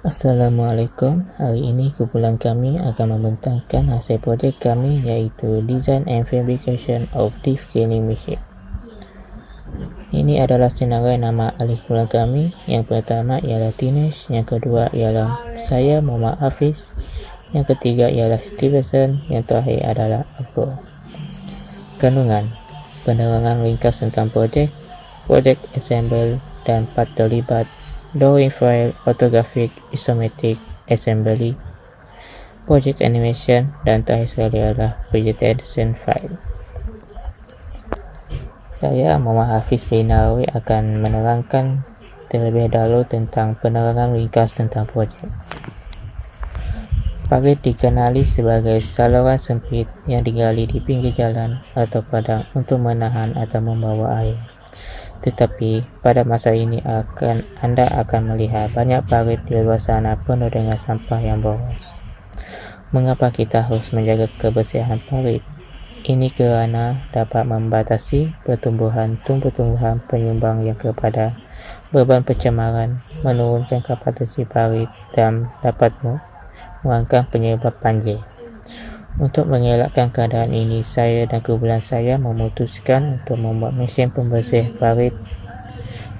Assalamualaikum. Hari ini kumpulan kami akan membentangkan hasil projek kami iaitu Design and Fabrication of Deep Cleaning Machine. Ini adalah senarai nama ahli kumpulan kami. Yang pertama ialah Tinesh, yang kedua ialah saya Muhammad Hafiz, yang ketiga ialah Stevenson, yang terakhir adalah Abdul. Kandungan: penerangan ringkas tentang projek assemble dan part terlibat, drawing file, orthographic, isometric, assembly, project animation, dan terakhir sekali adalah presentation file. Saya Muhammad Hafiz bin Nawawi akan menerangkan terlebih dahulu tentang penerangan ringkas tentang projek. Parit dikenali sebagai saluran sempit yang digali di pinggir jalan atau padang untuk menahan atau membawa air. Tetapi pada masa ini Anda akan melihat banyak parit di luar sana penuh dengan sampah yang boros. Mengapa kita harus menjaga kebersihan parit? Ini kerana dapat membatasi pertumbuhan tumbuh-tumbuhan penyumbang yang kepada beban pencemaran, menurunkan kapasiti parit dan dapat mengurangkan penyebab banjir. Untuk mengelakkan keadaan ini, saya dan kumpulan saya memutuskan untuk membuat mesin pembersih parit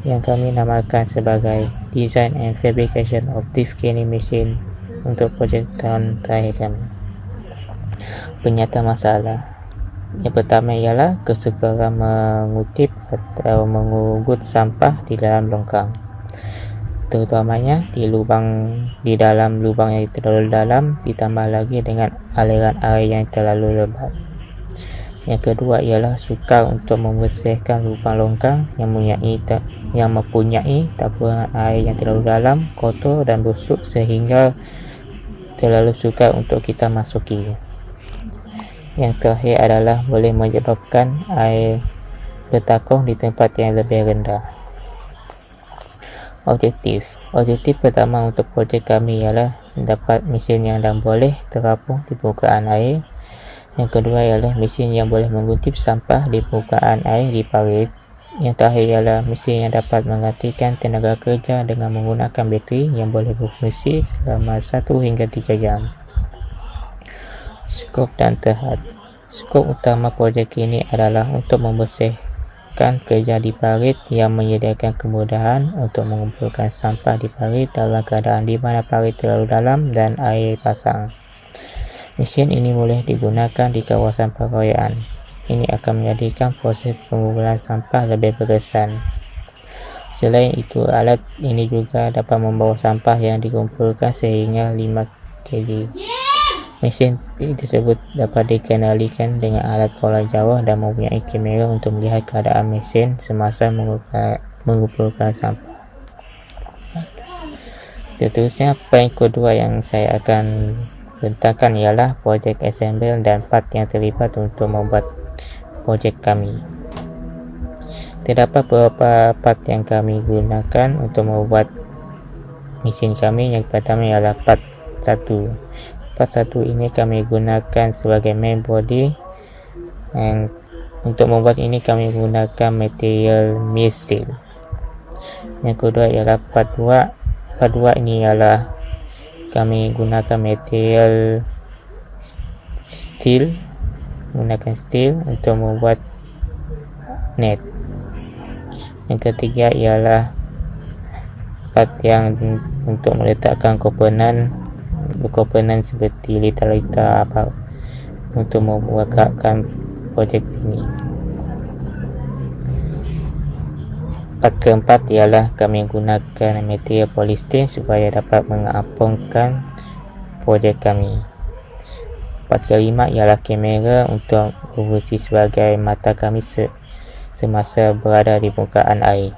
yang kami namakan sebagai Design and Fabrication of Deep Cleaning Machine untuk projek tahun terakhir kami. Penyataan masalah: yang pertama ialah kesukaran mengutip atau mengugut sampah di dalam longkang, terutamanya di dalam lubang yang terlalu dalam, ditambah lagi dengan aliran air yang terlalu lebat. Yang kedua ialah sukar untuk membersihkan lubang longkang yang mempunyai taburan air yang terlalu dalam, kotor dan busuk sehingga terlalu sukar untuk kita masuki. Yang terakhir adalah boleh menyebabkan air bertakung di tempat yang lebih rendah. Objektif pertama untuk projek kami ialah mendapat mesin yang boleh terapung di permukaan air. Yang kedua ialah mesin yang boleh mengutip sampah di permukaan air di parit. Yang terakhir ialah mesin yang dapat menggantikan tenaga kerja dengan menggunakan bateri yang boleh berfungsi selama 1 hingga 3 jam. Skop dan terhad. Skop utama projek ini adalah untuk membersihkan kerja di parit yang menyediakan kemudahan untuk mengumpulkan sampah di parit dalam keadaan di mana parit terlalu dalam dan air pasang. Mesin ini boleh digunakan di kawasan perayaan. Ini akan menjadikan proses pengumpulan sampah lebih berkesan. Selain itu, alat ini juga dapat membawa sampah yang dikumpulkan sehingga 5 kg. Mesin tersebut dapat dikendalikan dengan alat kolej jauh dan mempunyai kamera untuk melihat keadaan mesin semasa mengumpulkan sampah. Seterusnya, poin kedua yang saya akan bentangkan ialah projek assemble dan part yang terlibat untuk membuat projek kami. Terdapat beberapa part yang kami gunakan untuk membuat mesin kami. Yang pertama ialah part 1. Part 1 ini kami gunakan sebagai main body. Untuk membuat ini kami gunakan material mild steel. Yang kedua ialah part 2. Part 2 ini ialah kami gunakan material steel untuk membuat net. Yang ketiga ialah part yang untuk meletakkan komponen seperti lita-lita untuk membuatkan projek ini. Part keempat ialah kami gunakan material polystyrene supaya dapat mengapungkan projek kami. Part kelima ialah kamera untuk berfungsi sebagai mata kami semasa berada di permukaan air.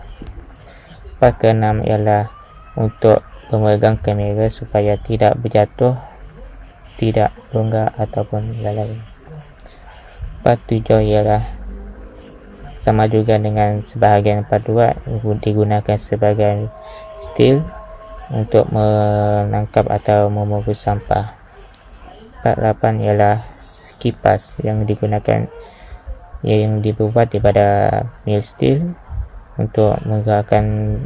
Part keenam ialah untuk pemegang kamera supaya tidak berjatuh, tidak longgar ataupun lain. Part 7 ialah sama juga dengan sebahagian part 2, digunakan sebagai steel untuk menangkap atau membungkus sampah. Part 8 ialah kipas yang dibuat daripada mild steel untuk menggerakkan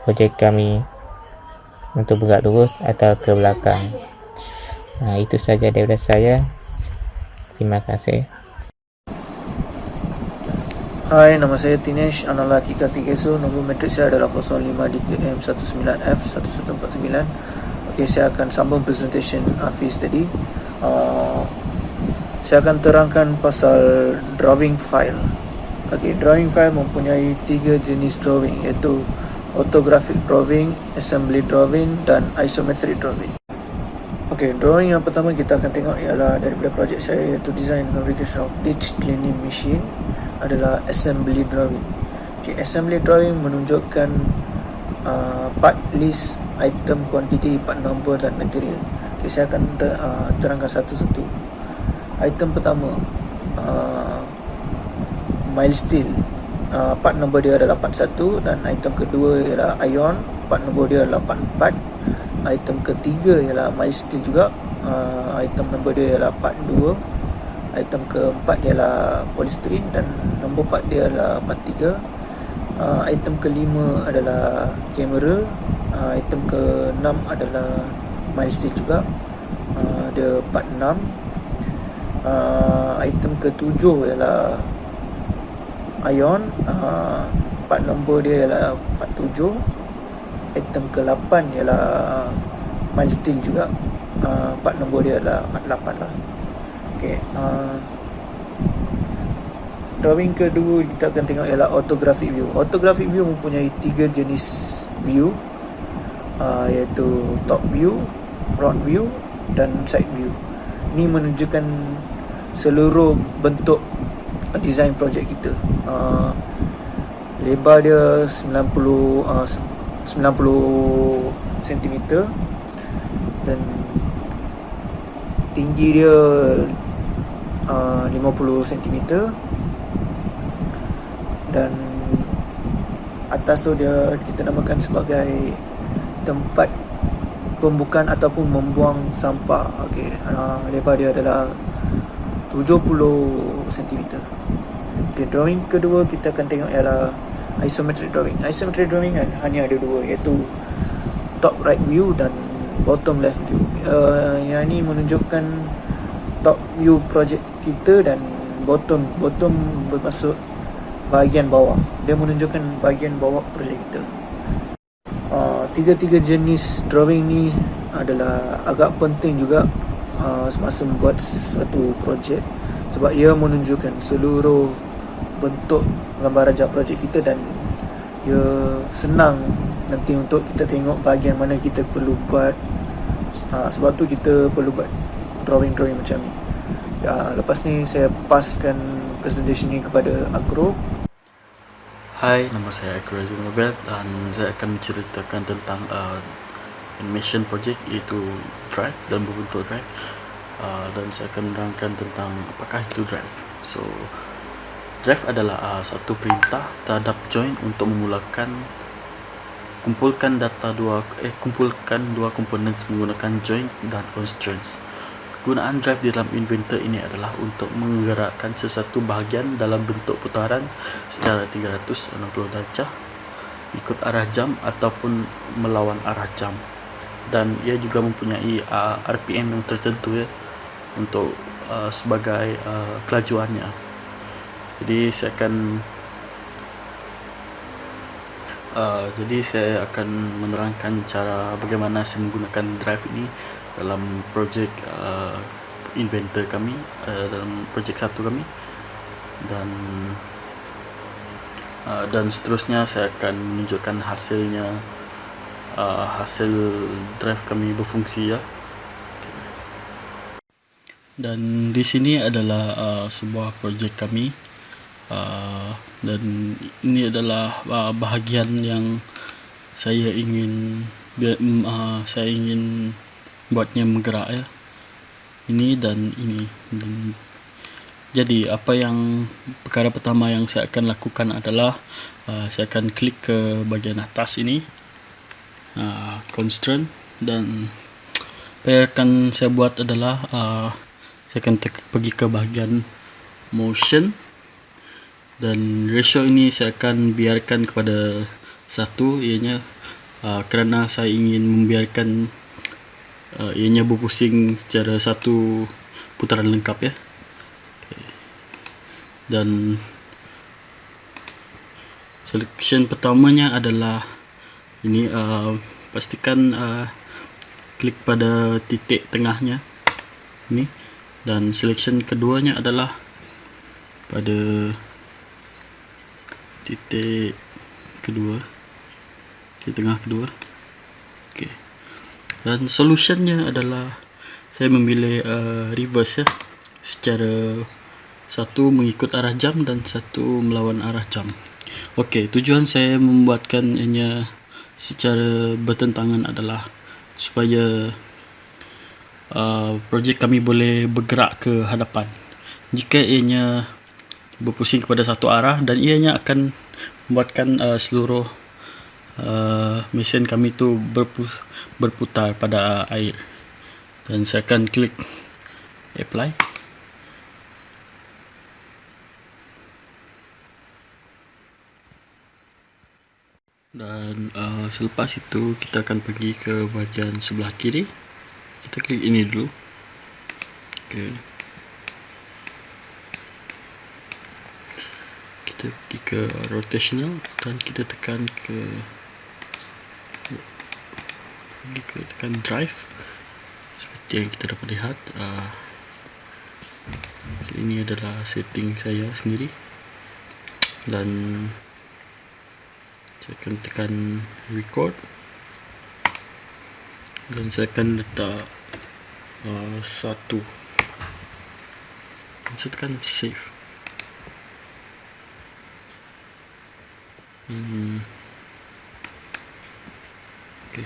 projek kami untuk bergerak lurus atau ke belakang. Itu saja daripada saya. Terima kasih. Hai, nama saya Tinesh, anak lelaki Kartik Esok. Nombor metrik saya adalah 05 DKM 19F 1149. Okey, saya akan sambung presentation Hafiz tadi. Saya akan terangkan pasal drawing file. Okey, drawing file mempunyai 3 jenis drawing, iaitu orthographic drawing, assembly drawing dan isometric drawing. Okey, drawing yang pertama kita akan tengok ialah daripada projek saya, iaitu design fabrication of ditch cleaning machine, adalah assembly drawing. Okay, assembly drawing menunjukkan part list, item, quantity, part number dan material. Okay, saya akan terangkan satu-satu. Item pertama, mild steel, part number dia adalah part 1, dan item kedua ialah ion, part number dia adalah part 4. Item ketiga ialah mild steel juga, item number dia ialah part 2. Item keempat ialah polystyrene dan nombor part dia adalah part 3. Item kelima adalah kamera. Item keenam adalah mild steel juga, dia part 6. Item ketujuh ialah ion, part nombor dia ialah part 7. Item ke-8 ialah mild steel juga, part nombor dia adalah part 8 lah. Okay, drawing kedua kita akan tengok ialah orthographic view. Orthographic view mempunyai 3 jenis view, iaitu top view, front view dan side view. Ini menunjukkan seluruh bentuk design projek kita. Lebar dia 90 cm dan tinggi dia 50 cm, dan atas tu dia kita namakan sebagai tempat pembukaan ataupun membuang sampah. Okey, lebar dia adalah 70 cm. Okey, drawing kedua kita akan tengok ialah isometric drawing. Isometric drawing hanya ada dua, iaitu top right view dan bottom left view. Yang ni menunjukkan top view projek kita, dan bottom bermaksud bahagian bawah. Dia menunjukkan bahagian bawah projek kita. Tiga-tiga jenis drawing ni adalah agak penting juga semasa membuat suatu projek, sebab ia menunjukkan seluruh bentuk gambar rajah projek kita, dan ia senang nanti untuk kita tengok bahagian mana kita perlu buat. Sebab tu kita perlu buat drawing macam ni. Lepas ni saya paskan presentation ni kepada Akro. Hai, nama saya Akro Azizul Nobel dan saya akan menceritakan tentang animation project, iaitu drive dan berbentuk drive, dan saya akan menerangkan tentang apakah itu drive. So, drive adalah satu perintah terhadap join untuk kumpulkan dua komponen menggunakan join dan constraints. Kegunaan drive di dalam inventor ini adalah untuk menggerakkan sesuatu bahagian dalam bentuk putaran secara 360 darjah ikut arah jam ataupun melawan arah jam, dan ia juga mempunyai RPM yang tertentu ya, untuk sebagai kelajuannya. Jadi saya akan menerangkan cara bagaimana saya menggunakan drive ini dalam projek inventor kami, dalam projek 1 kami, dan seterusnya saya akan menunjukkan hasilnya, hasil drive kami berfungsi ya. Dan di sini adalah sebuah projek kami, dan ini adalah bahagian yang saya ingin buatnya bergerak ya, ini dan ini. Jadi perkara pertama yang saya akan lakukan adalah saya akan klik ke bahagian atas ini, constraint, dan apa yang akan saya buat adalah saya akan pergi ke bahagian motion, dan ratio ini saya akan biarkan kepada 1, ianya kerana saya ingin membiarkan ianya berpusing secara satu putaran lengkap ya. Dan selection pertamanya adalah ini, pastikan klik pada titik tengahnya ini, dan selection keduanya adalah pada titik kedua, di tengah kedua. Okey. Dan solutionnya adalah saya memilih reverse ya, secara satu mengikut arah jam dan satu melawan arah jam. Okey, tujuan saya membuatkan ianya secara bertentangan adalah supaya projek kami boleh bergerak ke hadapan. Jika ianya berpusing kepada satu arah, dan ianya akan membuatkan seluruh mesin kami tu berputar pada air. Dan saya akan klik apply. Dan selepas itu kita akan pergi ke bahagian sebelah kiri. Kita klik ini dulu. Okay. Kita pergi ke rotational dan kita tekan tekan drive seperti yang kita dapat lihat. Ini adalah setting saya sendiri, dan saya akan tekan record dan saya akan letak 1. Saya tekan save. Okay.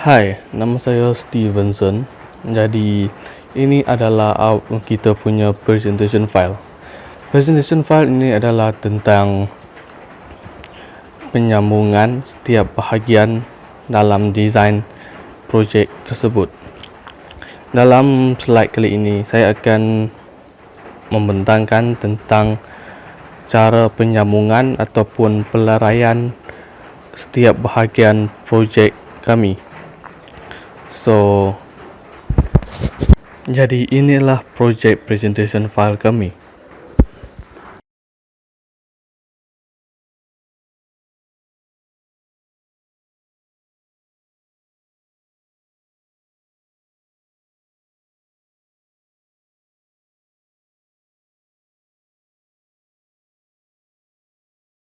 Hai, nama saya Stevenson. Jadi ini adalah kita punya presentation file. Presentation file ini adalah tentang penyambungan setiap bahagian dalam desain projek tersebut. Dalam slide kali ini saya akan membentangkan tentang cara penyambungan ataupun pelaraian setiap bahagian projek kami. So, jadi inilah project presentation file kami.